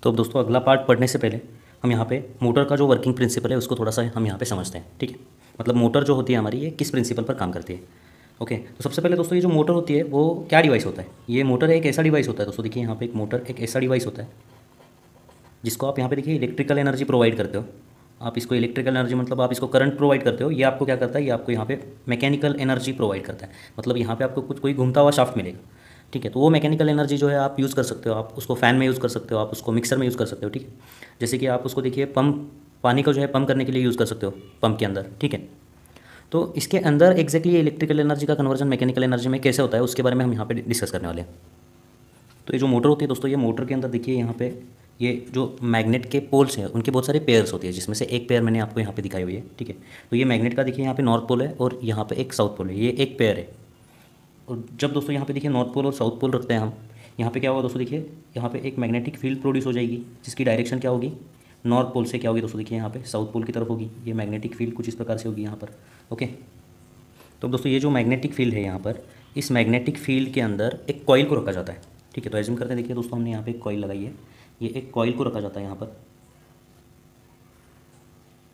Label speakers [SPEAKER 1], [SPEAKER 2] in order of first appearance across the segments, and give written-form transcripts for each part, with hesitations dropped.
[SPEAKER 1] तो अब दोस्तों अगला पार्ट पढ़ने से पहले हम यहाँ पे मोटर का जो वर्किंग प्रिंसिपल है उसको थोड़ा सा हम यहाँ पे समझते हैं, ठीक है। मतलब मोटर जो होती है हमारी, ये किस प्रिंसिपल पर काम करती है। ओके, तो सबसे पहले दोस्तों ये जो मोटर होती है वो क्या डिवाइस होता है। ये मोटर एक ऐसा डिवाइस होता है दोस्तों, देखिए यहाँ पे एक मोटर एक ऐसा डिवाइस होता है जिसको आप यहाँ पे देखिए इलेक्ट्रिकल एनर्जी प्रोवाइड करते हो। आप इसको इलेक्ट्रिकल एनर्जी मतलब आप इसको करंट प्रोवाइड करते हो। ये आपको क्या करता है, ये आपको यहाँ पे मैकेनिकल एनर्जी प्रोवाइड करता है। मतलब यहाँ पे आपको कुछ कोई घूमता हुआ शाफ्ट मिलेगा, ठीक है। तो वो मैकेनिकल एनर्जी जो है आप यूज़ कर सकते हो। आप उसको फ़ैन में यूज़ कर सकते हो, आप उसको मिक्सर में यूज़ कर सकते हो, ठीक है। जैसे कि आप उसको देखिए पंप, पानी को जो है पंप करने के लिए यूज़ कर सकते हो पंप के अंदर, ठीक है। तो इसके अंदर एग्जैक्टली इलेक्ट्रिकल एनर्जी का कन्वर्जन मैकेनिकल एनर्जी में कैसे होता है उसके बारे में हम यहाँ पे डिस्कस करने वाले हैं। तो ये जो मोटर होती है दोस्तों, ये मोटर के अंदर देखिए यहाँ पे ये जो मैग्नेट के पोल्स हैं उनके बहुत सारे पेयर्स होती है, जिसमें से एक पेयर मैंने आपको यहाँ पे दिखाई हुई है, ठीक है। तो ये मैग्नेट का देखिए यहाँ पे नॉर्थ पोल है और यहाँ पे एक साउथ पोल है, ये एक पेयर है। और जब दोस्तों यहाँ पे देखिए नॉर्थ पोल और साउथ पोल रखते हैं हम, यहाँ पे क्या होगा दोस्तों, देखिए यहाँ पे एक मैग्नेटिक फील्ड प्रोड्यूस हो जाएगी जिसकी डायरेक्शन क्या होगी, नॉर्थ पोल से क्या होगी दोस्तों, देखिए यहाँ पे साउथ पोल की तरफ होगी। ये मैग्नेटिक फील्ड कुछ इस प्रकार से होगी यहाँ पर। ओके, तो दोस्तों ये जो मैग्नेटिक फील्ड है यहाँ पर, इस मैग्नेटिक फील्ड के अंदर एक कॉइल को रखा जाता है, ठीक है। तो एज्यूम करते हैं, देखिए दोस्तों हमने यहाँ पे एक कॉइल लगाई है, ये एक कॉइल को रखा जाता है यहाँ पर,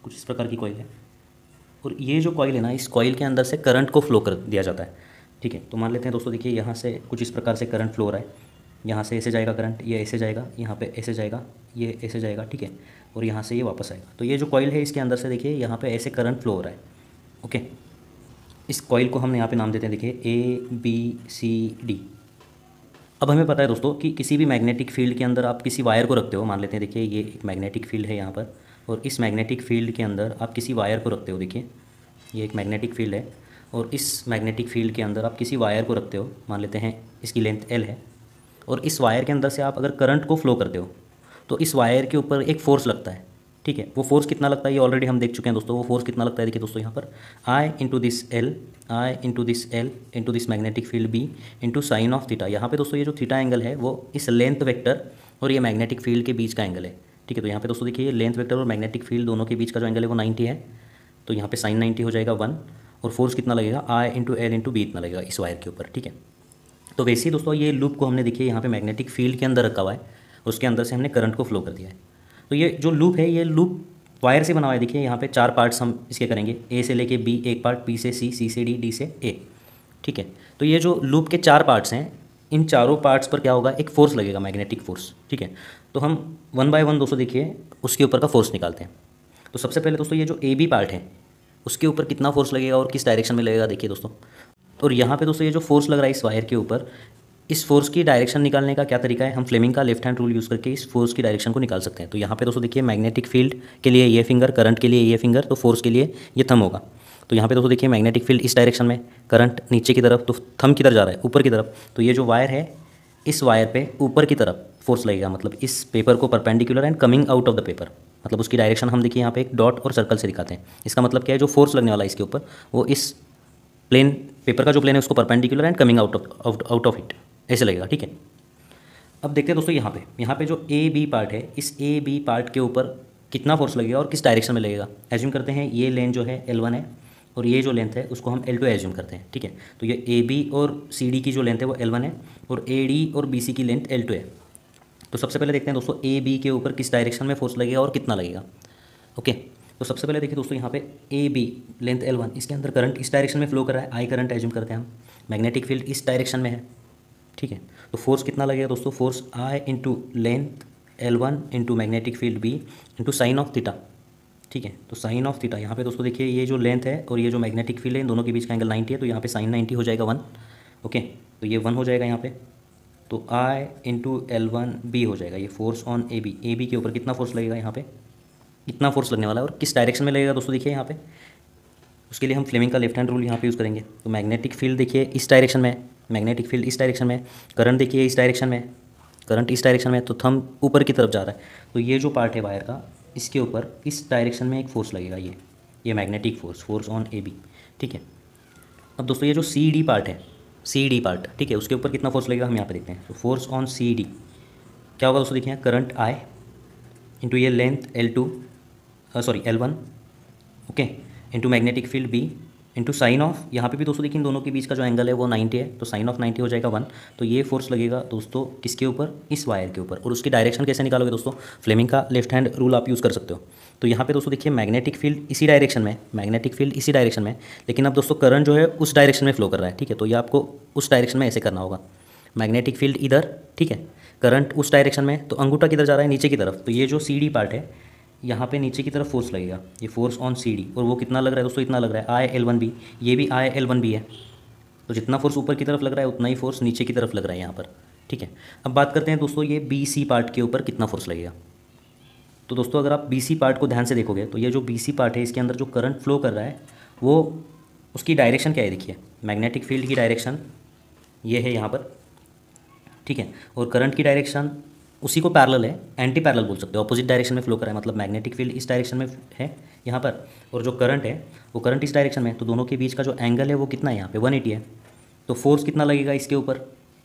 [SPEAKER 1] कुछ इस प्रकार की कॉइल है। और ये जो कॉइल है ना, इस कॉइल के अंदर से करंट को फ्लो कर दिया जाता है, ठीक है। तो मान लेते हैं दोस्तों, देखिए यहाँ से कुछ इस प्रकार से करंट फ्लो हो रहा है। यहाँ से ऐसे जाएगा करंट, ये ऐसे जाएगा, यहाँ पे ऐसे जाएगा, ये ऐसे जाएगा, ठीक है। और यहाँ से ये वापस आएगा। तो ये जो कॉइल है इसके अंदर से देखिए यहाँ पे ऐसे करंट फ्लो हो रहा है। ओके, इस कॉइल को हम यहाँ पे नाम देते हैं, देखिए ABCD। अब हमें पता है दोस्तों कि किसी भी मैग्नेटिक फील्ड के अंदर आप किसी वायर को रखते हो। मान लेते हैं देखिए ये एक मैग्नेटिक फील्ड है यहाँ पर, और इस मैग्नेटिक फील्ड के अंदर आप किसी वायर को रखते हो। देखिए ये एक मैग्नेटिक फील्ड है और इस मैग्नेटिक फील्ड के अंदर आप किसी वायर को रखते हो। मान लेते हैं इसकी लेंथ L है, और इस वायर के अंदर से आप अगर करंट को फ्लो करते हो तो इस वायर के ऊपर एक फोर्स लगता है, ठीक है। वो फोर्स कितना लगता है ये ऑलरेडी हम देख चुके हैं दोस्तों। वो फोर्स कितना लगता है, देखिए दोस्तों यहाँ पर I into this L, I into this L into this magnetic field B into sine of theta. यहाँ पे दोस्तों ये जो थीटा एंगल है वो इस लेंथ वेक्टर और ये मैग्नेटिक फील्ड के बीच का एंगल है, ठीक है। तो यहाँ पे दोस्तों देखिए लेंथ वेक्टर और मैग्नेटिक फील्ड दोनों के बीच का जो एंगल है वो 90 है। तो यहाँ पे साइन 90 हो जाएगा 1, और फोर्स कितना लगेगा I into L into B इतना लगेगा इस वायर के ऊपर, ठीक है। तो वैसे ही दोस्तों ये लूप को हमने देखिए यहाँ पे मैग्नेटिक फील्ड के अंदर रखा हुआ है, उसके अंदर से हमने करंट को फ्लो कर दिया है। तो ये जो लूप है, ये लूप वायर से बना हुआ है। देखिए यहाँ पे 4 पार्ट्स हम इसके करेंगे, A से लेके B एक पार्ट, B से C, C से D, D से A, ठीक है। तो ये जो लूप के 4 पार्ट्स हैं, इन चारों पार्ट्स पर क्या होगा, एक फोर्स लगेगा, मैग्नेटिक फोर्स, ठीक है। तो हम 1 बाय 1 दोस्तों देखिए उसके ऊपर का फोर्स निकालते हैं। तो सबसे पहले दोस्तों ये जो AB पार्ट है उसके ऊपर कितना फोर्स लगेगा और किस डायरेक्शन में लगेगा, देखिए दोस्तों। और यहाँ पे दोस्तों ये जो फोर्स लग रहा है इस वायर के ऊपर, इस फोर्स की डायरेक्शन निकालने का क्या तरीका है, हम फ्लेमिंग का लेफ्ट हैंड रूल यूज़ करके इस फोर्स की डायरेक्शन को निकाल सकते हैं। तो यहाँ पे दोस्तों देखिए मैग्नेटिक फील्ड के लिए ये फिंगर, करंट के लिए ये फिंगर, तो फोर्स के लिए ये थंब होगा। तो यहाँ पे दोस्तों देखिए मैग्नेटिक फील्ड इस डायरेक्शन में, करंट नीचे की तरफ, तो थंब किधर जा रहा है, ऊपर की तरफ। तो ये जो वायर है, इस वायर पे ऊपर की तरफ फोर्स लगेगा, मतलब इस पेपर को perpendicular and coming out of the paper. मतलब उसकी डायरेक्शन हम देखिए यहाँ पे एक डॉट और सर्कल से दिखाते हैं। इसका मतलब क्या है, जो फोर्स लगने वाला है इसके ऊपर वो इस प्लेन, पेपर का जो प्लेन है उसको perpendicular and coming out of it ऐसे लगेगा, ठीक है। अब देखते हैं दोस्तों यहाँ पे जो AB पार्ट है, इस AB पार्ट के ऊपर कितना फोर्स लगेगा और किस डायरेक्शन में लगेगा। एज्यूम करते हैं ये लेंथ जो है L1 है और ये जो लेंथ है उसको हम L2 एज्यूम करते हैं, ठीक है। तो ये AB और CD की जो लेंथ है वो L1 है और AD और BC की लेंथ L2 है। तो सबसे पहले देखते हैं दोस्तों AB के ऊपर किस डायरेक्शन में फोर्स लगेगा और कितना लगेगा। ओके, तो सबसे पहले देखिए दोस्तों यहाँ पे AB लेंथ L1, इसके अंदर करंट इस डायरेक्शन में फ्लो कर रहा है, I करंट एज्यूम करते हैं हम। मैग्नेटिक फील्ड इस डायरेक्शन में है, ठीक है। तो फोर्स कितना लगेगा दोस्तों, force I into length L1 into magnetic field B into sine of theta, ठीक है। तो साइन ऑफ थीटा यहाँ पे दोस्तों देखिए ये जो लेंथ है और ये जो मैग्नेटिक फील्ड है, इन दोनों के बीच का एंगल 90 है। तो यहाँ पे साइन 90 हो जाएगा 1। ओके, तो ये 1 हो जाएगा यहाँ पे। तो I इंटू L1B हो जाएगा, ये फोर्स ऑन AB के ऊपर कितना फोर्स लगेगा, यहाँ पे इतना फोर्स लगने वाला है। और किस डायरेक्शन में लगेगा दोस्तों, देखिए यहाँ पे उसके लिए हम फ्लेमिंग का लेफ्ट हैंड रूल यहाँ पे यूज़ करेंगे। तो मैग्नेटिक फील्ड देखिए इस डायरेक्शन में, मैग्नेटिक फील्ड इस डायरेक्शन में, करंट देखिए इस डायरेक्शन में, करंट इस डायरेक्शन में, तो थंब ऊपर की तरफ जा रहा है। तो ये जो पार्ट है वायर का, इसके ऊपर इस डायरेक्शन में एक फोर्स लगेगा, ये magnetic force, force on AB, ठीक है। अब दोस्तों ये जो CD पार्ट है, CD पार्ट, ठीक है, उसके ऊपर कितना फोर्स लगेगा हम यहाँ पे देखते हैं। तो फोर्स ऑन CD क्या होगा दोस्तों, देखिए करंट I इंटू ये length L1, okay, into magnetic field B into sine of, यहाँ पे भी दोस्तों देखिए इन दोनों के बीच का जो एंगल है वो 90 है, तो साइन ऑफ 90 हो जाएगा 1। तो ये फोर्स लगेगा दोस्तों किसके ऊपर, इस वायर के ऊपर। और उसकी डायरेक्शन कैसे निकालोगे दोस्तों, फ्लेमिंग का लेफ्ट हैंड रूल आप यूज़ कर सकते हो। तो यहाँ पे दोस्तों देखिए मैग्नेटिक फील्ड इसी डायरेक्शन में, मैग्नेटिक फील्ड इसी डायरेक्शन में, लेकिन अब दोस्तों करंट जो है उस डायरेक्शन में फ्लो कर रहा है, ठीक है। तो ये आपको उस डायरेक्शन में ऐसे करना होगा, मैग्नेटिक फील्ड इधर, ठीक है, करंट उस डायरेक्शन में, तो अंगूठा किधर जा रहा है, नीचे की तरफ। तो ये जो सी डी पार्ट है यहाँ पे नीचे की तरफ फोर्स लगेगा, ये फोर्स ऑन सी डी, और वो कितना लग रहा है दोस्तों, इतना लग रहा है आई एल वन बी, ये भी आई एल वन बी है। तो जितना फोर्स ऊपर की तरफ लग रहा है उतना ही फोर्स नीचे की तरफ लग रहा है यहाँ पर, ठीक है। अब बात करते हैं दोस्तों ये बी सी पार्ट के ऊपर कितना फोर्स लगेगा। तो दोस्तों अगर आप बी सी पार्ट को ध्यान से देखोगे तो ये जो बी सी पार्ट है इसके अंदर जो करंट फ्लो कर रहा है वो उसकी डायरेक्शन क्या है, देखिए मैग्नेटिक फील्ड की डायरेक्शन ये है यहाँ पर, ठीक है। और करंट की डायरेक्शन उसी को पैरेलल है, एंटी पैरेलल बोल सकते हो, अपोजिट डायरेक्शन में फ्लो कर रहा है, मतलब मैग्नेटिक फील्ड इस डायरेक्शन में है यहाँ पर, और जो करंट है वो करंट इस डायरेक्शन में है। तो दोनों के बीच का जो एंगल है वो कितना है यहाँ पे 180 है। तो फोर्स कितना लगेगा इसके ऊपर,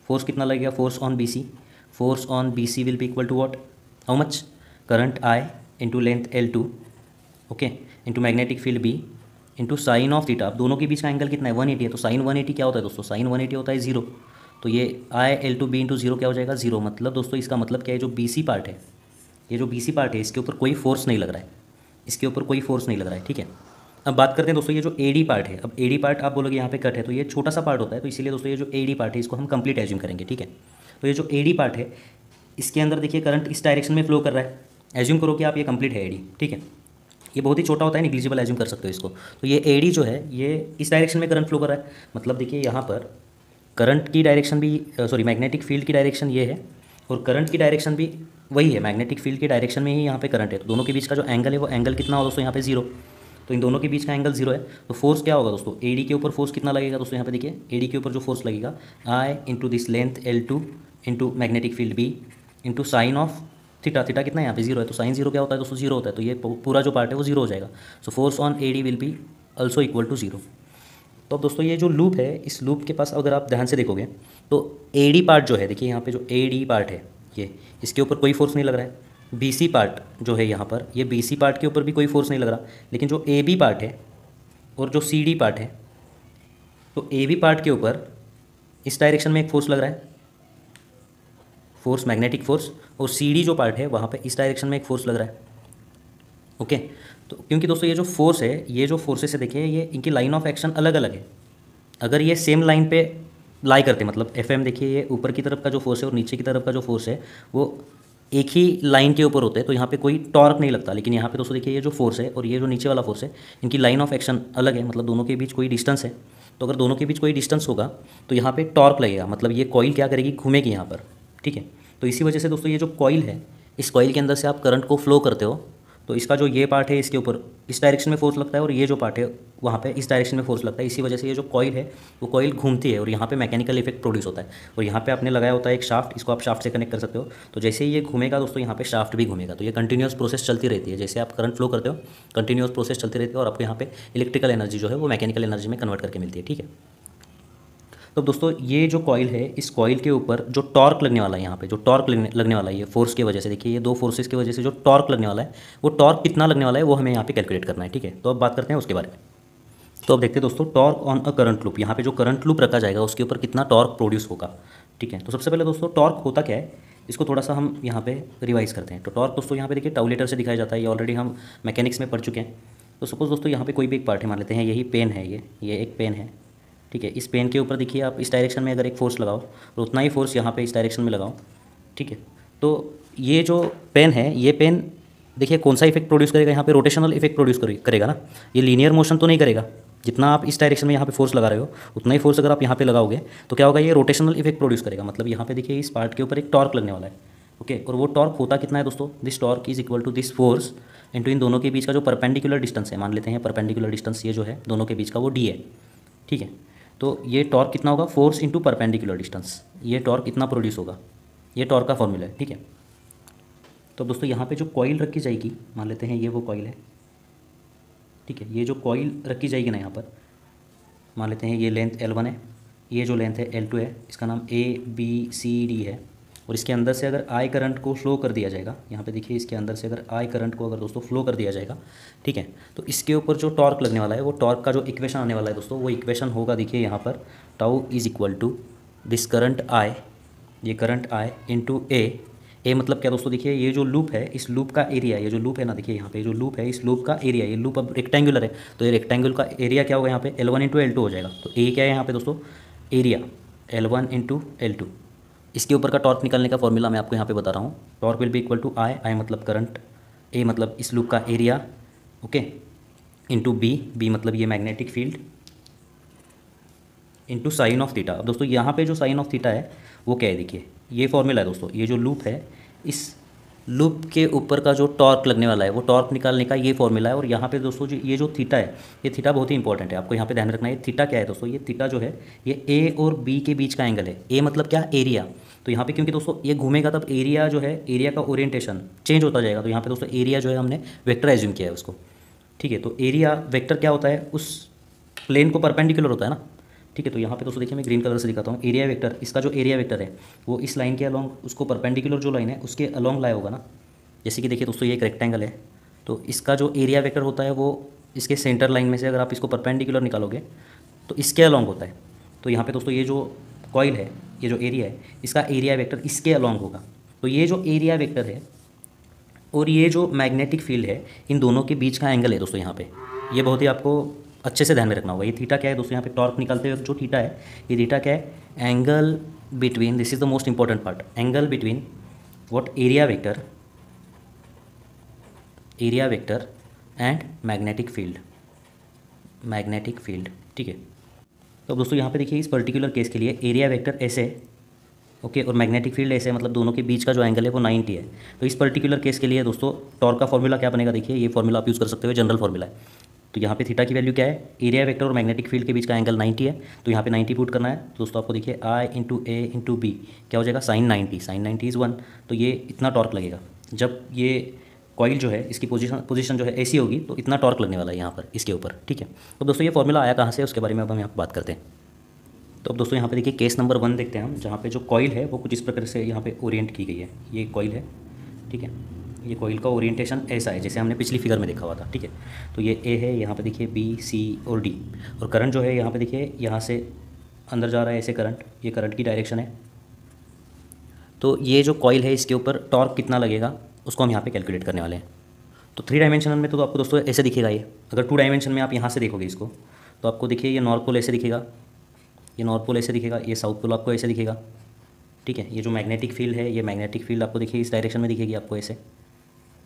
[SPEAKER 1] फोर्स कितना लगेगा, force on B C, force on B C will be equal to what, how much, current I into length L2, okay, into magnetic field B into sine of theta. अब दोनों के बीच का एंगल कितना है 180 है, तो साइन 180 क्या होता है दोस्तों, साइन 180 होता है 0। तो ये आई L2 B इंटू 0 क्या हो जाएगा 0। मतलब दोस्तों इसका मतलब क्या है, जो बी सी पार्ट है, ये जो बी सी पार्ट है इसके ऊपर कोई फोर्स नहीं लग रहा है, इसके ऊपर कोई फोर्स नहीं लग रहा है, ठीक है। अब बात करते हैं दोस्तों ये जो ए डी पार्ट है। अब ए डी पार्ट आप बोलोगे यहाँ पे कट है, तो ये छोटा सा पार्ट होता है, तो इसीलिए दोस्तों ये जो ए डी पार्ट है इसको हम कंप्लीट एज्यूम करेंगे, ठीक है। तो ये जो ए डी पार्ट है इसके अंदर देखिए करंट इस डायरेक्शन में फ्लो कर रहा है, एज्यूम करो कि आप ये कंप्लीट है ए डी, ठीक है। ये बहुत ही छोटा होता है, निग्लिजिबल एज्यूम कर सकते हो इसको। तो ये ए डी जो है ये इस डायरेक्शन में करंट फ्लो कर रहा है, मतलब देखिए यहाँ पर करंट की डायरेक्शन भी सॉरी मैग्नेटिक फील्ड की डायरेक्शन ये है, और करंट की डायरेक्शन भी वही है, मैग्नेटिक फील्ड की डायरेक्शन में ही यहाँ पे करंट है। तो दोनों के बीच का जो एंगल है वो एंगल कितना होगा दोस्तों यहाँ पे 0। तो इन दोनों के बीच का एंगल 0 है। तो फोर्स क्या होगा दोस्तों, ए डी के ऊपर फोर्स कितना लगेगा दोस्तों, यहाँ पे देखिए ए डी के ऊपर जो फोर्स लगेगा I into this length L2 into magnetic field B into sine of theta, theta कितना है यहाँ पे 0 है, तो साइन 0 क्या होता है दोस्तों 0 होता है। तो ये पूरा जो पार्ट है वो 0 हो जाएगा। So force on A D will be also equal to 0। तो अब दोस्तों ये जो लूप है इस लूप के पास अगर आप ध्यान से देखोगे तो ए डी पार्ट जो है, देखिए यहाँ पे जो ए डी पार्ट है ये, इसके ऊपर कोई फोर्स नहीं लग रहा है। बी सी पार्ट जो है यहाँ पर, ये बी सी पार्ट के ऊपर भी कोई फोर्स नहीं लग रहा। लेकिन जो ए बी पार्ट है और जो सी डी पार्ट है, तो ए बी पार्ट के ऊपर इस डायरेक्शन में एक फोर्स लग रहा है, फोर्स मैग्नेटिक फोर्स, और सी डी जो पार्ट है वहाँ पे इस डायरेक्शन में एक फोर्स लग रहा है, ओके। तो क्योंकि दोस्तों ये जो फोर्स है, ये जो फोर्सेस है देखिए ये इनकी लाइन ऑफ एक्शन अलग अलग है। अगर ये सेम लाइन पे लाई करते, मतलब एफ एम देखिए ये ऊपर की तरफ का जो फोर्स है और नीचे की तरफ का जो फोर्स है वो एक ही लाइन के ऊपर होते हैं, तो यहाँ पे कोई टॉर्क नहीं लगता। लेकिन यहाँ पे दोस्तों देखिए ये जो फोर्स है और ये जो नीचे वाला फोर्स है इनकी लाइन ऑफ एक्शन अलग है, मतलब दोनों के बीच कोई डिस्टेंस है। तो अगर दोनों के बीच कोई डिस्टेंस होगा तो यहाँ पे टॉर्क लगेगा, मतलब ये कॉइल क्या करेगी, घूमेगी यहाँ पर, ठीक है। तो इसी वजह से दोस्तों ये जो कॉइल है, इस कॉइल के अंदर से आप करंट को फ्लो करते हो, तो इसका जो ये पार्ट है इसके ऊपर इस डायरेक्शन में फोर्स लगता है और ये जो पार्ट है वहाँ पे इस डायरेक्शन में फोर्स लगता है। इसी वजह से ये जो कॉइल है वो कॉइल घूमती है और यहाँ पे मैकेनिकल इफेक्ट प्रोड्यूस होता है। और यहाँ पे आपने लगाया होता है एक शाफ्ट, इसको आप शाफ्ट से कनेक्ट कर सकते हो। तो जैसे ही ये घूमेगा दोस्तों यहाँ पे शाफ्ट भी घूमेगा। तो ये कंटिन्यूस प्रोसेस चलती रहती है, जैसे आप करंट फ्लो करते हो कंटिन्यूस प्रोसेस चलती रहती है और आपको यहाँ पे इलेक्ट्रिकल एनर्जी जो है वो मैकेनिकल एनर्जी में कन्वर्ट करके मिलती है, ठीक है। तो दोस्तों ये जो कॉइल है इस कॉइल के ऊपर जो टॉर्क लगने वाला है, यहाँ पे जो टॉर्क लगने वाला है ये फोर्स की वजह से, देखिए ये दो फोर्सेस की वजह से जो टॉर्क लगने वाला है वो टॉर्क कितना लगने वाला है वो हमें यहाँ पे कैलकुलेट करना है, ठीक है। तो अब बात करते हैं उसके बारे में। तो अब देखते हैं दोस्तों torque on a current loop, यहाँ पे जो करंट लूप रखा जाएगा उसके ऊपर कितना टॉर्क प्रोड्यूस होगा, ठीक है। तो सबसे पहले दोस्तों टॉर्क होता क्या है, इसको थोड़ा सा हम यहाँ पे रिवाइज करते हैं। तो टॉर्क दोस्तों यहाँ पे देखिए टाउलेटर से दिखाया जाता है, ये ऑलरेडी हम मैकेनिक्स में पढ़ चुके हैं। तो सपोज दोस्तों यहाँ पे कोई भी एक पार्ट है, मान लेते हैं यही पेन है, ये एक पेन है, ठीक है। इस पेन के ऊपर देखिए आप इस डायरेक्शन में अगर एक फोर्स लगाओ और उतना ही फोर्स यहाँ पे इस डायरेक्शन में लगाओ, ठीक है। तो ये जो पेन है, ये पेन देखिए कौन सा इफेक्ट प्रोड्यूस करेगा, यहाँ पे रोटेशनल इफेक्ट प्रोड्यूस करेगा ना, ये लीनियर मोशन तो नहीं करेगा। जितना आप इस डायरेक्शन में यहाँ पे फोर्स लगा रहे हो उतना ही फोर्स अगर आप यहाँ पे लगाओगे तो क्या होगा, ये रोटेशनल इफेक्ट प्रोड्यूस करेगा। मतलब यहाँ पे देखिए इस पार्ट के ऊपर एक टॉर्क लगने वाला है, ओके। और वो टॉर्क होता कितना है दोस्तों, this torque is equal to this force into इन दोनों के बीच का जो परपेंडिकुलर डिस्टेंस है, मान लेते हैं परपेंडिकुलर डिस्टेंस ये जो है दोनों के बीच का वो डी है, ठीक है। तो ये टॉर्क कितना होगा, फोर्स इंटू परपेंडिकुलर डिस्टेंस, ये टॉर्क इतना प्रोड्यूस होगा, ये टॉर्क का फॉर्मूला है, ठीक है। तो दोस्तों यहाँ पे जो कॉइल रखी जाएगी, मान लेते हैं ये वो कॉइल है, ठीक है। ये जो कॉइल रखी जाएगी ना यहाँ पर, मान लेते हैं ये लेंथ L1 है, ये जो लेंथ है L2 है, इसका नाम ABCD है, और इसके अंदर से अगर आई करंट को फ्लो कर दिया जाएगा, यहाँ पे देखिए इसके अंदर से अगर आई करंट को अगर दोस्तों फ्लो कर दिया जाएगा, ठीक है, तो इसके ऊपर जो टॉर्क लगने वाला है, वो टॉर्क का जो इक्वेशन आने वाला है दोस्तों, वो इक्वेशन होगा देखिए यहाँ पर tau is equal to this current I, ये करंट आई इंटू ए मतलब क्या दोस्तों, देखिए ये जो लूप है, इस लूप का एरिया, ये जो लूप है ना, देखिए यहाँ पे जो लूप है, इस लूप का एरिया, ये लूप अब रेक्टेंगुलर है, तो ये रेक्टेंगुलर का एरिया क्या होगा यहाँ पे L1 इंटू L2 हो जाएगा। तो ए क्या है यहाँ पे दोस्तों, एरिया L1 इंटू L2। इसके ऊपर का टॉर्क निकालने का फॉर्मूला मैं आपको यहाँ पे बता रहा हूँ। Torque will be equal to I मतलब करंट, ए मतलब इस लूप का एरिया, ओके, इंटू बी मतलब ये magnetic field, into sine of theta. अब दोस्तों यहाँ पे जो साइन ऑफ थीटा है वो क्या है, देखिए ये फॉर्मूला है दोस्तों, ये जो लूप है, इस लूप के ऊपर का जो टॉर्क लगने वाला है, वो टॉर्क निकालने का ये फॉर्मूला है। और यहाँ पे दोस्तों ये जो थीटा है, ये थीटा बहुत ही इंपॉर्टेंट है, आपको यहाँ पे ध्यान रखना है। ये थीटा क्या है दोस्तों, ये थीटा जो है ये ए और बी के बीच का एंगल है। ए मतलब क्या, एरिया। तो यहाँ पे क्योंकि दोस्तों ये घूमेगा तब एरिया जो है, एरिया का ओरिएंटेशन चेंज होता जाएगा। तो यहाँ पे दोस्तों एरिया जो है हमने वेक्टर एज्यूम किया है उसको, ठीक है। तो एरिया वेक्टर क्या होता है, उस प्लेन को परपेंडिकुलर होता है ना, ठीक है। तो यहाँ पे दोस्तों देखिए मैं ग्रीन कलर से दिखाता हूँ, एरिया वेक्टर, इसका जो एरिया वेक्टर है वो इस लाइन के अलोंग, उसको परपेंडिकुलर जो लाइन है उसके अलोंग लाया होगा ना। जैसे कि देखिए दोस्तों ये एक रेक्टेंगल है, तो इसका जो एरिया वेक्टर होता है वो इसके सेंटर लाइन में से अगर आप इसको परपेंडिकुलर निकालोगे तो इसके अलोंग होता है। तो यहाँ पे दोस्तों ये जो कॉइल है, ये जो एरिया है, इसका एरिया वेक्टर इसके अलोंग होगा। तो ये जो एरिया वेक्टर है और ये जो मैग्नेटिक फील्ड है, इन दोनों के बीच का एंगल है दोस्तों यहाँ पे, ये बहुत ही आपको अच्छे से ध्यान में रखना होगा। ये थीटा क्या है दोस्तों, यहाँ पे टॉर्क निकालते हुए जो थीटा है, ये थीटा क्या है, angle between, this is the most important part, angle between what, area vector and magnetic field, ठीक है। तो अब दोस्तों यहाँ पे देखिए इस पर्टिकुलर केस के लिए एरिया वेक्टर ऐसे, ओके, और मैग्नेटिक फील्ड ऐसे, मतलब दोनों के बीच का जो एंगल है वो 90 है। तो इस पर्टिकुलर केस के लिए दोस्तों टॉर्क का फॉर्मूला क्या बनेगा, देखिए ये फॉर्मूला आप यूज़ कर सकते हो, जनरल फॉर्मूला है। तो यहाँ पे थीटा की वैल्यू क्या है, एरिया वेक्टर और मैग्नेटिक फील्ड के बीच का एंगल 90 है, तो यहाँ पे 90 पुट करना है। तो दोस्तों आपको देखिए आई इंटू ए इंटू बी क्या हो जाएगा, साइन 90 इज़ 1। तो ये इतना टॉर्क लगेगा जब ये कॉइल जो है, इसकी पोजीशन जो है ऐसी होगी, तो इतना टॉर्क लगने वाला है यहाँ पर इसके ऊपर, ठीक है। तो दोस्तों ये फॉर्मूला आया कहाँ से, उसके बारे में अब हम यहाँ पर बात करते हैं। तो अब दोस्तों यहाँ पे देखिए केस नंबर 1 देखते हैं हम, जहाँ पे जो कॉइल है वो कुछ इस प्रकार से यहाँ पे ओरिएंट की गई है। ये कॉइल है, ठीक है, ये कॉइल का ओरिएंटेशन ऐसा है जैसे हमने पिछली फिगर में देखा हुआ था, ठीक है। तो ये ए है, यहाँ पे देखिए बी, सी और डी, और करंट जो है यहाँ पे देखिए यहाँ से अंदर जा रहा है ऐसे करंट, ये करंट की डायरेक्शन है। तो ये जो कॉइल है इसके ऊपर टॉर्क कितना लगेगा उसको हम यहाँ पे कैलकुलेट करने वाले हैं। तो 3 डायमेंशनल में तो आपको दोस्तों ऐसे दिखेगा ये। अगर 2 डायमेंशन में आप यहाँ से देखोगे इसको, तो आपको देखिए ये नॉर्थ पोल ऐसे दिखेगा, ये नॉर्थ पोल ऐसे दिखेगा, ये साउथ पोल आपको ऐसे दिखेगा, ठीक है। ये जो मैग्नेटिक फील्ड है, ये मैग्नेटिक फील्ड आपको देखिए इस डायरेक्शन में दिखेगी आपको ऐसे,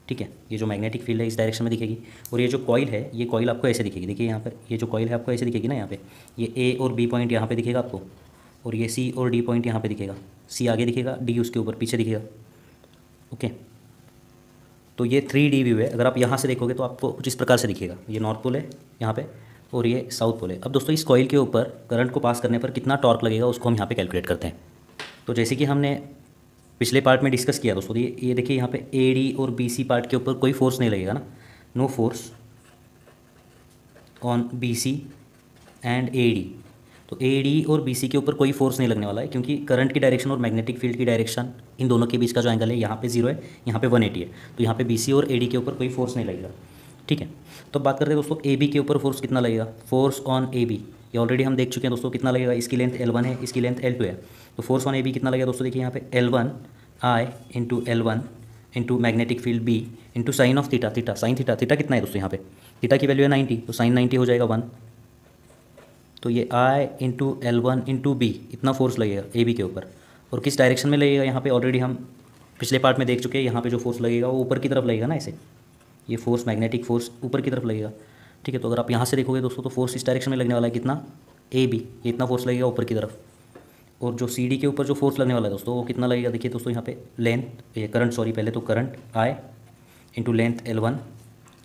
[SPEAKER 1] ठीक है। ये जो मैग्नेटिक फील्ड है इस डायरेक्शन में दिखेगी, और ये जो कॉइल है, ये कॉइल आपको ऐसे दिखेगी। देखिए यहाँ पर ये जो कॉइल है आपको ऐसे दिखेगी ना, यहाँ पे ये ए और बी पॉइंट यहाँ पे दिखेगा आपको, और ये सी और डी पॉइंट यहाँ पे दिखेगा। सी आगे दिखेगा, डी उसके ऊपर पीछे दिखेगा, ओके। तो ये 3D व्यू है। अगर आप यहाँ से देखोगे तो आपको कुछ इस प्रकार से दिखेगा, ये नॉर्थ पोल है यहाँ पे और ये साउथ पोल है। अब दोस्तों इस कॉइल के ऊपर करंट को पास करने पर कितना टॉर्क लगेगा उसको हम यहाँ पे कैलकुलेट करते हैं। तो जैसे कि हमने पिछले पार्ट में डिस्कस किया दोस्तों, ये देखिए यहाँ पे AD और BC पार्ट के ऊपर कोई फोर्स नहीं लगेगा ना, no force on BC and AD। तो AD और BC के ऊपर कोई फोर्स नहीं लगने वाला है, क्योंकि करंट की डायरेक्शन और मैग्नेटिक फील्ड की डायरेक्शन, इन दोनों के बीच का जो एंगल है यहाँ पे 0 है, यहाँ पे 180 है। तो यहाँ पे BC और AD के ऊपर कोई फोर्स नहीं लगेगा, ठीक है। तो बात करते हैं दोस्तों AB के ऊपर फोर्स कितना लगेगा, फोर्स ऑन AB, ये ऑलरेडी हम देख चुके हैं दोस्तों कितना लगेगा। इसकी लेंथ L1 है, इसकी लेंथ L2 है। तो फोर्स ऑन AB कितना लगेगा दोस्तों, देखिए यहाँ पे L1 I into L1 into magnetic field B into sine of theta, sine theta कितना है दोस्तों, यहाँ पे थीटा की वैल्यू है 90, तो साइन 90 हो जाएगा 1। तो ये I into L1 into B इतना फोर्स लगेगा AB के ऊपर। और किस डायरेक्शन में लगेगा, यहाँ पे ऑलरेडी हम पिछले पार्ट में देख चुके हैं। यहाँ पे जो फोर्स लगेगा वो ऊपर की तरफ लगेगा ना, ऐसे ये फोर्स, मैग्नेटिक फोर्स ऊपर की तरफ लगेगा, ठीक है। तो अगर आप यहाँ से देखोगे दोस्तों तो फोर्स इस डायरेक्शन में लगने वाला है, कितना, AB, ये इतना फोर्स लगेगा ऊपर की तरफ। और जो CD के ऊपर जो फोर्स लगने वाला है दोस्तों वो कितना लगेगा, देखिए दोस्तों यहाँ पे लेंथ, ये करंट, सॉरी पहले तो current I into length L1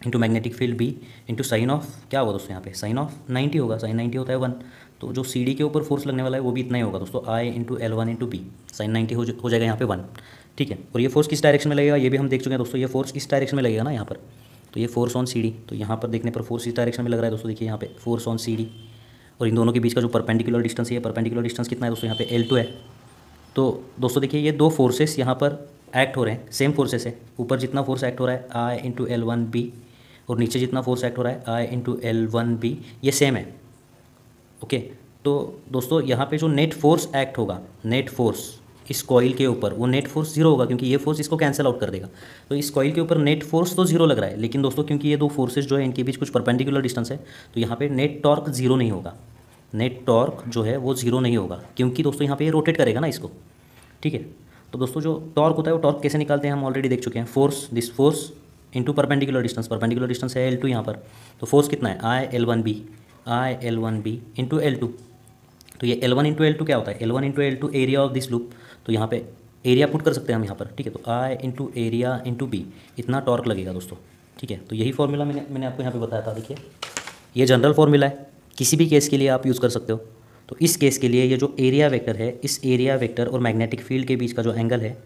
[SPEAKER 1] into magnetic field B into sine of, क्या होगा दोस्तों यहाँ पे साइन ऑफ 90 होगा, साइन 90 होता है 1। तो जो CD के ऊपर फोर्स लगने वाला है वो भी इतना ही होगा दोस्तों, I into L1 into B, sine 90 हो जाएगा यहाँ पे 1, ठीक है। और ये फोर्स किस डायरेक्शन में लगेगा ये भी हम देख चुके हैं दोस्तों, ये फोर्स इस डायरेक्शन में लगेगा ना यहाँ पर। तो ये फोर्स ऑन CD, तो यहाँ पर देखने पर फोर्स इस डायरेक्शन में लग रहा है दोस्तों, देखिए यहाँ पे फोर्स ऑन CD। और इन दोनों के बीच का जो परपेंडिकुलर डिस्टेंस है, परपेंडिकुलर डिस्टेंस कितना है दोस्तों, यहाँ पे L2 है। तो दोस्तों देखिए ये दो फोर्सेस यहाँ पर एक्ट हो रहे हैं, सेम फोर्सेस है। ऊपर जितना फोर्स एक्ट हो रहा है I into L one B, और नीचे जितना फोर्स एक्ट हो रहा है I into L one B, ये सेम है। ओके, तो दोस्तों यहाँ पे जो नेट फोर्स एक्ट होगा, नेट फोर्स इस कॉइल के ऊपर, वो नेट फोर्स जीरो होगा, क्योंकि ये फोर्स इसको कैंसिल आउट कर देगा। तो इस कॉइल के ऊपर नेट फोर्स तो जीरो लग रहा है, लेकिन दोस्तों क्योंकि ये दो फोर्सेस जो है इनके बीच कुछ परपेंडिकुलर डिस्टेंस है, तो यहाँ पे नेट टॉर्क जीरो नहीं होगा। नेट टॉर्क जो है वो जीरो नहीं होगा, क्योंकि दोस्तों यहाँ पे ये रोटेट करेगा ना इसको। ठीक है, तो दोस्तों जो टॉर्क होता है वो टॉर्क कैसे निकालते हैं हम ऑलरेडी देख चुके हैं। Force, this force into perpendicular distance है L2 यहाँ पर। तो फोर्स कितना है I L one B into L2। तो ये L1 इंटू L2 क्या होता है, L1 into L2 area of this loop. तो यहाँ पे एरिया पुट कर सकते हैं हम यहाँ पर। ठीक है, तो आई इंटू एरिया इंटू बी, इतना टॉर्क लगेगा दोस्तों। ठीक है, तो यही फॉर्मूला मैंने आपको यहाँ पे बताया था। देखिए ये जनरल फॉर्मूला है, किसी भी केस के लिए आप यूज़ कर सकते हो। तो इस केस के लिए ये जो एरिया वेक्टर है, इस एरिया वेक्टर और मैग्नेटिक फील्ड के बीच का जो एंगल है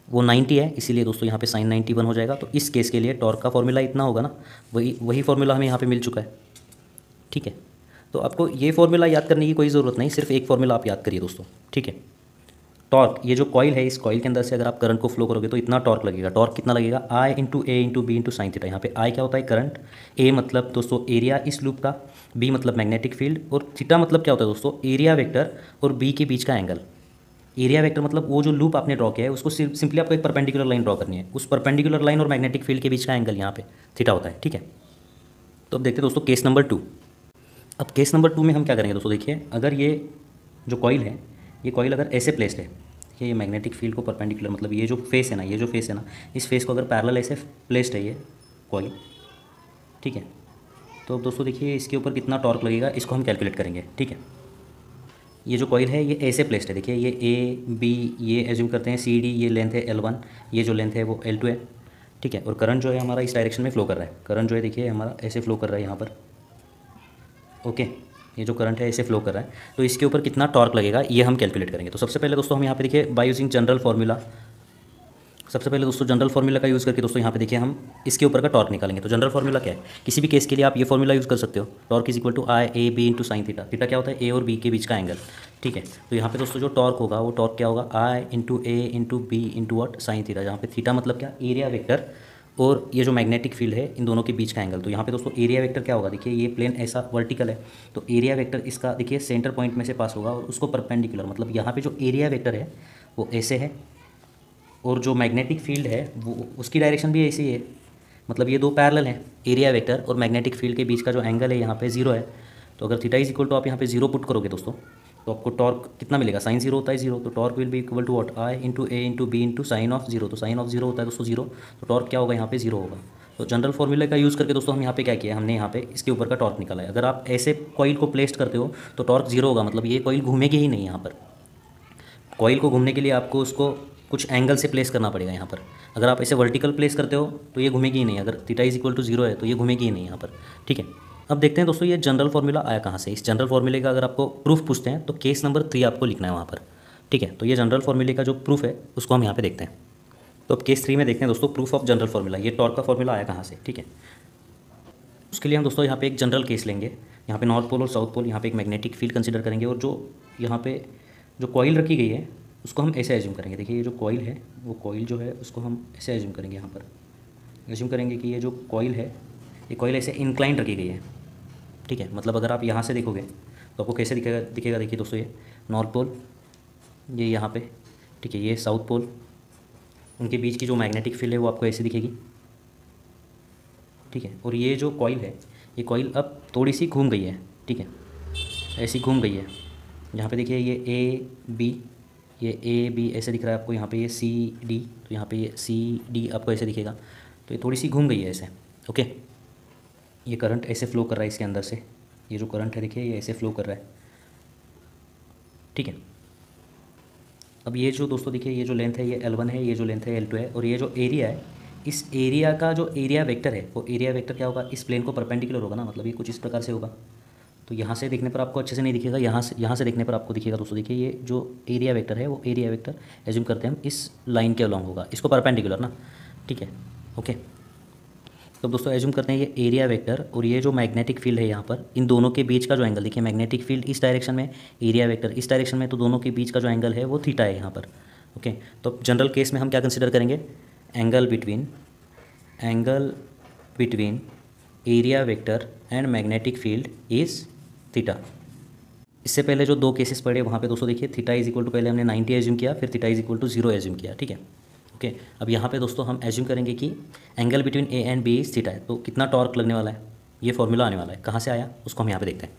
[SPEAKER 1] वो 90 है, इसीलिए दोस्तों यहाँ पे साइन 90 बन हो जाएगा। तो इस केस के लिए टॉर्क का फॉर्मूला इतना होगा ना, वही फॉर्मूला हमें यहाँ पे मिल चुका है। ठीक है, तो आपको ये फॉर्मूला याद करने की कोई ज़रूरत नहीं, सिर्फ एक फॉर्मूला आप याद करिए दोस्तों। ठीक है, टॉर्क, ये जो कॉइल है, इस कॉइल के अंदर से अगर आप करंट को फ्लो करोगे तो इतना टॉर्क लगेगा। टॉर्क कितना लगेगा, I into A into B into sine theta. यहाँ पे आई क्या होता है, करंट, ए मतलब दोस्तों एरिया इस लूप का, बी मतलब मैग्नेटिक फील्ड, और थीटा मतलब क्या होता है दोस्तों, एरिया वेक्टर और बी के बीच का एंगल। एरिया वेक्टर मतलब वो जो लूप आपने ड्रॉ किया है उसको सिंपली आपको एक परपेंडिकुलर लाइन ड्रॉ करनी है, उस परपेंडिकुलर लाइन और मैग्नेटिक फील्ड के बीच का एंगल यहाँ पे थीटा होता है। ठीक है, तो अब देखते हैं दोस्तों केस नंबर 2। अब केस नंबर 2 में हम क्या करेंगे दोस्तों, देखिए अगर ये जो कॉइल है, ये कॉइल अगर ऐसे प्लेस्ड है, ये मैग्नेटिक फील्ड को परपेंडिकुलर, मतलब ये जो फेस है ना, इस फेस को अगर पैरेलल ऐसे प्लेस्ड है ये कॉइल। ठीक है, तो अब दोस्तों देखिए इसके ऊपर कितना टॉर्क लगेगा, इसको हम कैलकुलेट करेंगे। ठीक है, ये जो कॉइल है ये ऐसे प्लेस्ड है, देखिए ये ए बी, ये एज्यूम करते हैं सी डी, ये लेंथ है L1, ये जो लेंथ है वो L2 है। ठीक है, और करंट जो है हमारा इस डायरेक्शन में फ्लो कर रहा है। करंट जो है देखिए हमारा ऐसे फ्लो कर रहा है यहाँ पर। ओके, ये जो करंट है ऐसे फ्लो कर रहा है, तो इसके ऊपर कितना टॉर्क लगेगा ये हम कैलकुलेट करेंगे। तो सबसे पहले दोस्तों हम यहाँ पे देखिए बाय यूजिंग जनरल फार्मूला, सबसे पहले दोस्तों जनरल फार्मूला का यूज़ करके दोस्तों यहाँ पे देखिए हम इसके ऊपर का टॉर्क निकालेंगे। तो जनरल फार्मूला क्या है, किसी भी केस के लिए आप ये फार्मूला यूज़ कर सकते हो, torque is equal to I A B into sine theta. Theta क्या होता है, ए और बी के बीच का एंगल। ठीक है, तो यहाँ पे दोस्तों जो टॉर्क होगा वो टॉर्क क्या होगा, I into A into B into what sine theta, जहाँ पे थीटा मतलब क्या, एरिया वेक्टर और ये जो मैग्नेटिक फील्ड है इन दोनों के बीच का एंगल। तो यहाँ पे दोस्तों एरिया वेक्टर क्या होगा, देखिए ये प्लेन ऐसा वर्टिकल है, तो एरिया वेक्टर इसका देखिए सेंटर पॉइंट में से पास होगा और उसको परपेंडिकुलर, मतलब यहाँ पे जो एरिया वेक्टर है वो ऐसे है, और जो मैग्नेटिक फील्ड है वो उसकी डायरेक्शन भी ऐसी है, मतलब ये दो पैरेलल हैं। एरिया वेक्टर और मैग्नेटिक फील्ड के बीच का जो एंगल है यहाँ पे जीरो है। तो अगर थीटा इज इक्वल टू आप यहाँ पे जीरो पुट करोगे दोस्तों, तो आपको टॉर्क कितना मिलेगा, साइन जीरो होता है जीरो, तो torque will be equal to what, I into A into B into sine of zero. तो साइन ऑफ जीरो होता है दोस्तों जीरो, तो टॉर्क क्या होगा यहाँ पे जीरो होगा। तो जनरल फॉर्मूले का यूज़ करके दोस्तों हम यहाँ पे क्या किया, हमने यहाँ पे इसके ऊपर का टॉर्क निकाला है। अगर आप ऐसे कॉइल को प्लेस्ड करते हो तो टॉर्क जीरो होगा, मतलब ये कॉइल घूमेगी ही नहीं। यहाँ पर कॉइल को घूमने के लिए आपको उसको कुछ एंगल से प्लेस करना पड़ेगा यहाँ पर। अगर आप ऐसे वर्टिकल प्लेस करते हो तो ये घूमेगी ही नहीं, अगर theta is equal to zero है तो ये घूमेगी ही नहीं यहाँ पर। ठीक है, अब देखते हैं दोस्तों ये जनरल फार्मूला आया कहाँ से। इस जनरल फार्मूले का अगर आपको प्रूफ पूछते हैं तो केस नंबर 3 आपको लिखना है वहाँ पर। ठीक है, तो ये जनरल फार्मूले का जो प्रूफ है उसको हम यहाँ पे देखते हैं। तो अब केस 3 में देखते हैं दोस्तों प्रूफ ऑफ जनरल फार्मूला, ये टॉर्क का फार्मूला आया कहाँ से। ठीक है, उसके लिए हम दोस्तों यहाँ पे एक जनरल केस लेंगे, यहाँ पे नॉर्थ पोल और साउथ पोल, यहाँ पे एक मैग्नेटिक फील्ड कंसिडर करेंगे, और जो यहाँ पे जो कॉइल रखी गई है उसको हम ऐसे एज्यूम करेंगे। देखिए ये जो कॉइल है, वो कॉइल जो है उसको हम ऐसे एज्यूम करेंगे, यहाँ पर एज्यूम करेंगे कि ये जो कॉइल है, ये कॉइल ऐसे इंक्लाइन रखी गई है। ठीक है, मतलब अगर आप यहाँ से देखोगे तो आपको कैसे दिखेगा देखिए दोस्तों, ये नॉर्थ पोल, ये यहाँ पे, ठीक है, ये साउथ पोल, उनके बीच की जो मैग्नेटिक फील्ड है वो आपको ऐसे दिखेगी। ठीक है, और ये जो कॉइल है, ये कॉइल अब थोड़ी सी घूम गई है। ठीक है, ऐसी घूम गई है। यहाँ पे देखिए ये ए बी, ये ए बी ऐसे दिख रहा है आपको, यहाँ पे ये सी डी, तो यहाँ पे ये सी डी आपको ऐसे दिखेगा। तो ये थोड़ी सी घूम गई है ऐसे। ओके, ये करंट ऐसे फ्लो कर रहा है इसके अंदर से, ये जो करंट है देखिए ये ऐसे फ्लो कर रहा है। ठीक है, अब ये जो दोस्तों देखिए ये जो लेंथ है ये L1 है, ये जो लेंथ है L2 है, और ये जो एरिया है, इस एरिया का जो एरिया वेक्टर है वो एरिया वेक्टर क्या होगा, इस प्लेन को परपेंडिकुलर होगा ना, मतलब ये कुछ इस प्रकार से होगा। तो यहाँ से देखने पर आपको अच्छे से नहीं दिखेगा, यहाँ से देखने पर आपको दिखेगा दोस्तों। देखिए ये जो एरिया वेक्टर है वो एरिया वेक्टर एज्यूम करते हैं हम इस लाइन के अलॉन्ग होगा, इसको परपेंडिकुलर ना। ठीक है, ओके, तो दोस्तों एज्यूम करते हैं ये एरिया वेक्टर और ये जो मैग्नेटिक फील्ड है यहाँ पर, इन दोनों के बीच का जो एंगल देखिए, मैग्नेटिक फील्ड इस डायरेक्शन में, एरिया वेक्टर इस डायरेक्शन में, तो दोनों के बीच का जो एंगल है वो थीटा है यहाँ पर। ओके, तो जनरल केस में हम क्या कंसिडर करेंगे, angle between area vector and magnetic field is theta. इससे पहले जो दो केसेस पढ़े वहाँ पे दोस्तों देखिए थीटा इज इक्वल टू, पहले हमने 90 एज्यूम किया, फिर theta is equal to 0 assume किया, ठीक है। ओके, अब यहाँ पे दोस्तों हम एज्यूम करेंगे कि angle between A and B is theta है, तो कितना टॉर्क लगने वाला है, ये फॉर्मूला आने वाला है, कहाँ से आया उसको हम यहाँ पे देखते हैं।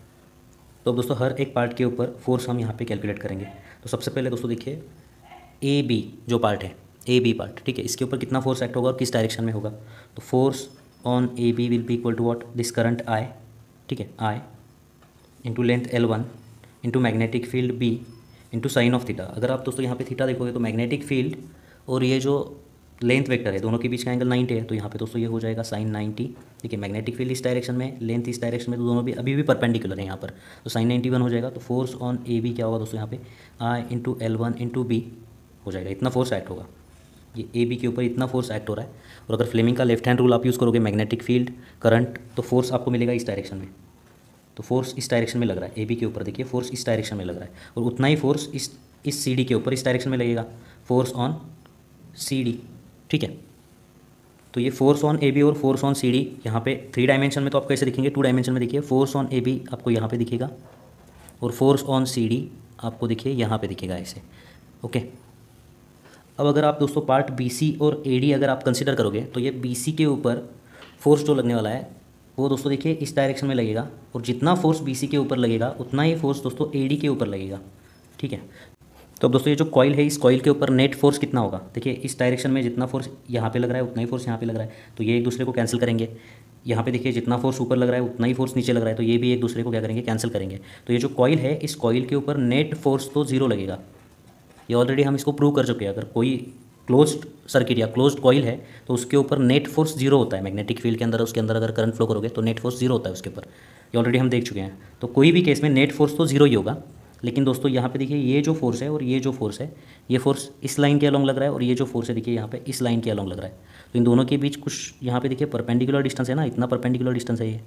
[SPEAKER 1] तो अब दोस्तों हर एक पार्ट के ऊपर फोर्स हम यहाँ पे कैलकुलेट करेंगे। तो सबसे पहले दोस्तों देखिए ए बी जो पार्ट है, ए बी पार्ट, ठीक है, इसके ऊपर कितना फोर्स एक्ट होगा और किस डायरेक्शन में होगा। तो force on A B will be equal to what, this current I, ठीक है, I into length L1 into magnetic field B into sine of theta. अगर आप दोस्तों यहाँ पे थीटा देखोगे तो मैग्नेटिक फील्ड और ये जो लेंथ वेक्टर है दोनों के बीच का एंगल 90 है, तो यहाँ पे दोस्तों ये हो जाएगा साइन 90, ठीक है। मैग्नेटिक फील्ड इस डायरेक्शन में, लेंथ इस डायरेक्शन में, तो दोनों भी अभी भी परपेंडिकुलर है यहाँ पर, तो साइन 91 हो जाएगा। तो फोर्स ऑन ए बी क्या होगा दोस्तों, यहाँ पे आई इंटू L1 इंटू बी हो जाएगा, इतना फोर्स एक्ट होगा, ये ए बी के ऊपर इतना फोर्स एक्ट हो रहा है। और अगर फ्लेमिंग का लेफ्ट हैंड रूल आप यूज़ करोगे, मैग्नेटिक फील्ड करंट, तो फोर्स आपको मिलेगा इस डायरेक्शन में, तो फोर्स इस डायरेक्शन में लग रहा है, ए बी के ऊपर देखिए फोर्स इस डायरेक्शन में लग रहा है, और उतना ही फोर्स इस सी डी के ऊपर इस डायरेक्शन में लगेगा, फोर्स ऑन सी डी, ठीक है। तो ये फोर्स ऑन ए बी और फोर्स ऑन सी डी यहाँ पे 3 डायमेंशन में तो आपको कैसे दिखेंगे, 2 डायमेंशन में देखिए, फोर्स ऑन ए बी आपको यहाँ पे दिखेगा और फोर्स ऑन सी डी आपको देखिए यहाँ पे दिखेगा ऐसे। ओके, अब अगर आप दोस्तों पार्ट बी सी और ए डी अगर आप कंसिडर करोगे, तो ये बी सी के ऊपर फोर्स जो लगने वाला है वो दोस्तों देखिए इस डायरेक्शन में लगेगा, और जितना फोर्स बी सी के ऊपर लगेगा उतना ही फोर्स दोस्तों ए डी के ऊपर लगेगा, ठीक है। तो अब दोस्तों ये जो कॉइल है, इस कॉइल के ऊपर नेट फोर्स कितना होगा, देखिए इस डायरेक्शन में जितना फोर्स यहाँ पे लग रहा है उतना ही फोर्स यहाँ पे लग रहा है, तो ये एक दूसरे को कैंसिल करेंगे। यहाँ पे देखिए जितना फोर्स ऊपर लग रहा है उतना ही फोर्स नीचे लग रहा है, तो ये भी एक दूसरे को क्या करेंगे, कैंसिल करेंगे। तो ये जो कॉइल है, इस कॉइल के ऊपर नेट फोर्स तो 0 लगेगा, ये ऑलरेडी हम इसको प्रूव कर चुके हैं। अगर कोई क्लोज्ड सर्किट या क्लोज्ड कॉइल है तो उसके ऊपर नेट फोर्स 0 होता है, मैग्नेटिक फील्ड के अंदर, उसके अंदर अगर करंट फ्लो करोगे तो नेट फोर्स 0 होता है उसके ऊपर, ये ऑलरेडी हम देख चुके हैं। तो कोई भी केस में नेट फोर्स तो 0 ही होगा। लेकिन दोस्तों यहाँ पे देखिए ये जो फोर्स है और ये जो फोर्स है, ये फोर्स इस लाइन के अलॉन्ग लग रहा है, और ये जो फोर्स है देखिए यहाँ पे इस लाइन के अलॉन्ग लग रहा है, तो इन दोनों के बीच कुछ यहाँ पे देखिए परपेंडिकुलर डिस्टेंस है ना, इतना परपेंडिकुलर डिस्टेंस है ये,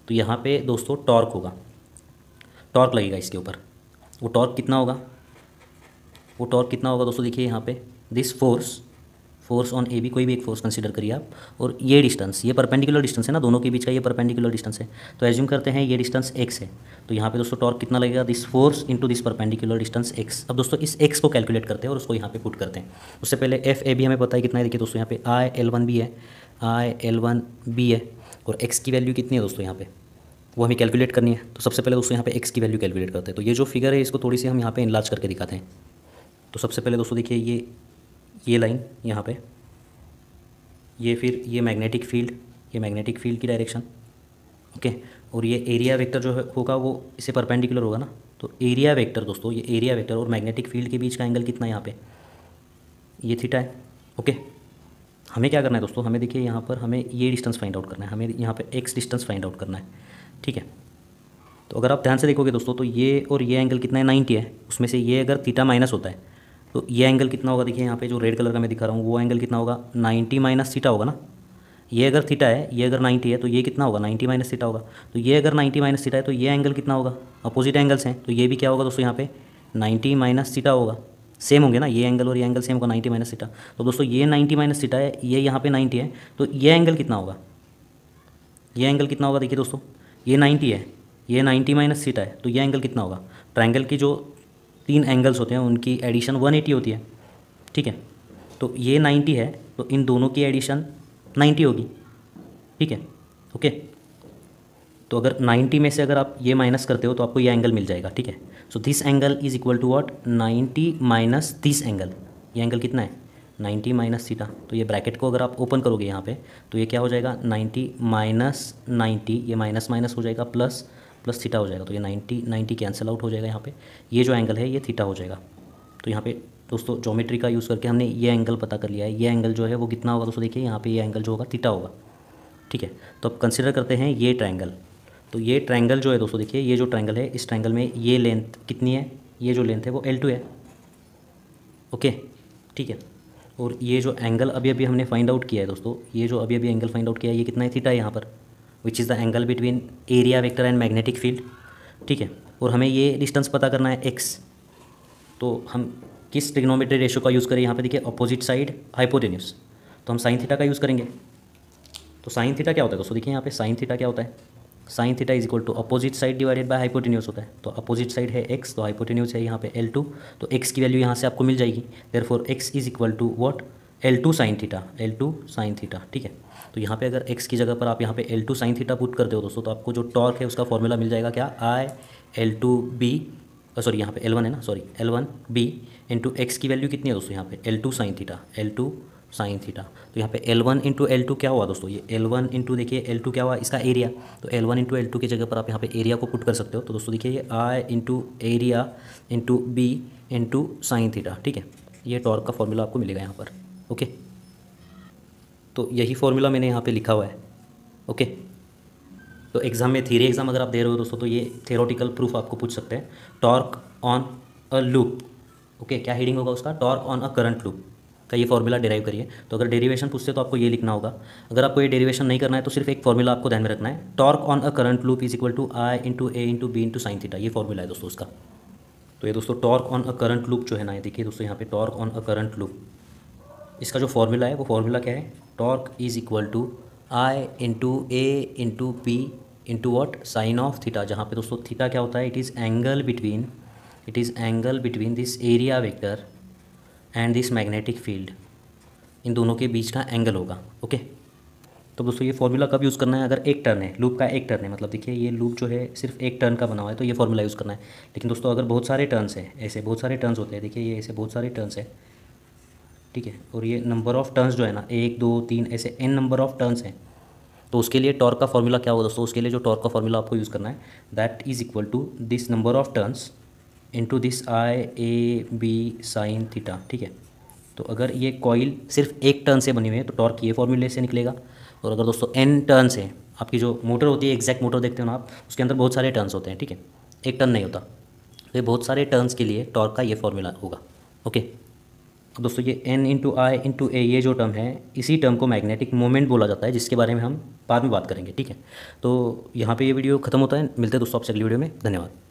[SPEAKER 1] तो यहाँ पे दोस्तों टॉर्क होगा, टॉर्क लगेगा इसके ऊपर। वो टॉर्क कितना होगा, वो टॉर्क कितना होगा दोस्तों, देखिए यहाँ पे this force on A B, कोई भी एक फोर्स कंसीडर करिए आप, और ये डिस्टेंस, ये परपेंडिकुलर डिस्टेंस है ना दोनों के बीच का, ये परपेंडिकुलर डिस्टेंस है, तो एज्यूम करते हैं ये डिस्टेंस x है, तो यहाँ पे दोस्तों टॉर्क कितना लगेगा, this force into this perpendicular distance x। अब दोस्तों इस x को कैलकुलेट करते हैं और उसको यहाँ पे पुट करते हैं। उससे पहले एफ ए बी हमें पता है कितना है, देखिए दोस्तों यहाँ पे आई L1 भी है, आई L1 भी है, और x की वैल्यू कितनी है दोस्तों यहाँ पे, वो हमें कैलकुलेट करनी है। तो सबसे पहले दोस्तों यहाँ पे x की वैल्यू कैलकुलेट करते हैं। तो ये जो फिगर है इसको थोड़ी सी हम यहाँ पे इनलार्ज करके दिखाते हैं। तो सबसे पहले दोस्तों देखिए ये लाइन यहाँ पे, ये फिर ये मैग्नेटिक फील्ड, ये मैग्नेटिक फील्ड की डायरेक्शन, ओके, और ये एरिया वेक्टर जो होगा वो इसे परपेंडिकुलर होगा ना, तो एरिया वेक्टर दोस्तों, ये एरिया वेक्टर और मैग्नेटिक फील्ड के बीच का एंगल कितना है यहाँ पे, ये थीटा है। ओके, हमें क्या करना है दोस्तों, हमें देखिए यहाँ पर हमें ये डिस्टेंस फाइंड आउट करना है, हमें यहाँ पे एक्स डिस्टेंस फाइंड आउट करना है, ठीक है। तो अगर आप ध्यान से देखोगे दोस्तों, तो ये और ये एंगल कितना है, 90 है, उसमें से ये अगर थीटा माइनस होता है तो ये एंगल कितना होगा, देखिए यहाँ पे जो रेड कलर का मैं दिखा रहा हूँ वो एंगल कितना होगा, 90 माइनस थीटा होगा ना। ये अगर थीटा है, ये अगर 90 है, तो ये कितना होगा, 90 माइनस थीटा होगा। तो ये अगर 90 माइनस थीटा है तो ये एंगल कितना होगा, अपोजिट एंगल्स हैं, तो ये भी क्या होगा दोस्तों यहाँ पे 90 माइनस थीटा होगा, सेम होंगे ना, ये एंगल और ये एंगल सेम होगा, 90 माइनस थीटा। तो दोस्तों ये 90 माइनस थीटा है, ये यहाँ पे 90 है, तो ये एंगल कितना होगा, ये एंगल कितना होगा, देखिए दोस्तों ये 90 है, ये 90 माइनस थीटा है, तो ये एंगल कितना होगा। ट्रायंगल की जो 3 एंगल्स होते हैं उनकी एडिशन 180 होती है, ठीक है। तो ये 90 है, तो इन दोनों की एडिशन 90 होगी, ठीक है। ओके, तो अगर 90 में से अगर आप ये माइनस करते हो तो आपको ये एंगल मिल जाएगा, ठीक है। So this angle is equal to what, 90 minus this angle, ये एंगल कितना है, 90 माइनस थीटा। तो ये ब्रैकेट को अगर आप ओपन करोगे यहाँ पे तो ये क्या हो जाएगा, 90 माइनस 90, ये माइनस माइनस हो जाएगा, प्लस प्लस थीटा हो जाएगा, तो ये 90 कैंसिल आउट हो जाएगा यहाँ पे, ये जो एंगल है ये थीटा हो जाएगा। तो यहाँ पे दोस्तों ज्योमेट्री का यूज़ करके हमने ये एंगल पता कर लिया है, ये एंगल जो है वो कितना होगा दोस्तों, देखिए यहाँ पे ये एंगल जो होगा थीटा होगा, ठीक है। तो अब कंसिडर करते हैं ये ट्रायंगल। तो ये ट्रायंगल जो है दोस्तों देखिए, ये जो ट्रायंगल है, इस ट्रायंगल में ये लेंथ कितनी है, ये जो लेंथ है वो L2 है, ओके, ठीक है। और ये जो एंगल अभी अभी हमने फाइंड आउट किया है दोस्तों, ये जो अभी अभी एंगल फाइंड आउट किया है ये कितना है, थीटा है यहाँ पर, which is the angle between area vector and magnetic field. ठीक है, और हमें ये डिस्टेंस पता करना है x। तो हम किस ट्रिग्नोमेट्री रेशियो का यूज़ करें, यहाँ पे देखिए अपोजिट साइड हाइपोटेन्यूज, तो हम साइन थीटा का यूज़ करेंगे। तो साइन थीटा क्या होता है दोस्तों, देखिए यहाँ पे साइन थीटा क्या होता है, sine theta is equal to opposite side divided by hypotenuse होता है। तो अपोजिट साइड है x, तो हाइपोटेन्यूज है यहाँ पे L2, तो x की वैल्यू यहाँ से आपको मिल जाएगी। Therefore x is equal to what, L2 sine theta, L2 sine theta. ठीक है, तो यहाँ पे अगर x की जगह पर आप यहाँ पे L2 साइन थीटा पुट करते हो दोस्तों, तो आपको जो टॉर्क है उसका फॉर्मूला मिल जाएगा क्या, I L2B, सॉरी यहाँ पे L1 है ना, सॉरी L1B इंटू एक्स की वैल्यू कितनी है दोस्तों यहाँ पे L2 sine theta, L2 sine theta. तो यहाँ पे L1 इंटू L2 क्या हुआ दोस्तों, ये L1 इंटू देखिए L2 क्या हुआ, इसका एरिया। तो L1 इंटू L2 की जगह पर आप यहाँ पे एरिया को पुट कर सकते हो। तो दोस्तों देखिए ये I into area into B into sine theta. ठीक है, ये टॉर्क का फॉर्मूला आपको मिलेगा यहाँ पर। ओके, तो यही फॉर्मूला मैंने यहाँ पर लिखा हुआ है। ओके, तो एग्जाम में थ्योरी एग्जाम अगर आप दे रहे हो दोस्तों, तो ये थ्योरेटिकल प्रूफ आपको पूछ सकते हैं, torque on a loop. Okay, क्या हेडिंग होगा उसका, torque on a current loop का ये फॉर्मूला डिराइव करिए। तो अगर डेरिवेशन पूछते तो आपको ये लिखना होगा। अगर आपको ये डेरिवेशन नहीं करना है तो सिर्फ एक फॉर्मूला आपको ध्यान में रखना है, torque on a current loop is equal to I into A into B into sine theta, ये फॉर्मूला है दोस्तों उसका। तो ये दोस्तों torque on a current loop जो है ना, ये देखिए दोस्तों यहाँ पे torque on a current loop, इसका जो फॉर्मूला है वो फॉर्मूला क्या है, torque is equal to I into A into B into what, sine of theta. जहाँ पे दोस्तों थीटा क्या होता है, it is angle between this area vector and this magnetic field, इन दोनों के बीच का एंगल होगा। ओके, तो दोस्तों ये फॉर्मूला कब यूज़ करना है, अगर एक टर्न है, लूप का एक टर्न है, मतलब देखिए ये लूप जो है सिर्फ एक टर्न का बना हुआ है, तो ये फॉर्मूला यूज़ करना है। लेकिन दोस्तों अगर बहुत सारे टर्न्स हैं, ऐसे बहुत सारे टर्न्स होते हैं, देखिए ये ऐसे बहुत सारे टर्न्स हैं, ठीक है, और ये नंबर ऑफ़ टर्न्स जो है ना, 1 2 3 ऐसे n नंबर ऑफ़ टर्न्स हैं, तो उसके लिए टॉर्क का फॉर्मूला क्या होगा दोस्तों, उसके लिए जो टॉर्क का फॉर्मूला आपको यूज़ करना है, that is equal to this number of turns into this I A B sine theta. ठीक है, तो अगर ये कॉइल सिर्फ एक टर्न से बनी हुई है तो टॉर्क ये फॉर्मूले से निकलेगा। और अगर दोस्तों n टर्न्स है, आपकी जो मोटर होती है, एग्जैक्ट मोटर देखते हो ना आप, उसके अंदर बहुत सारे टर्न्स होते हैं। ठीक है, एक टर्न नहीं होता, तो ये बहुत सारे टर्न्स के लिए टॉर्क का ये फॉर्मूला होगा। ओके, अब दोस्तों ये n इंटू आई इंटू ए, ये जो टर्म है, इसी टर्म को मैग्नेटिक मोमेंट बोला जाता है, जिसके बारे में हम बाद में बात करेंगे। ठीक है, तो यहाँ पे ये वीडियो खत्म होता है, मिलते हैं दोस्तों आपसे अगली वीडियो में, धन्यवाद।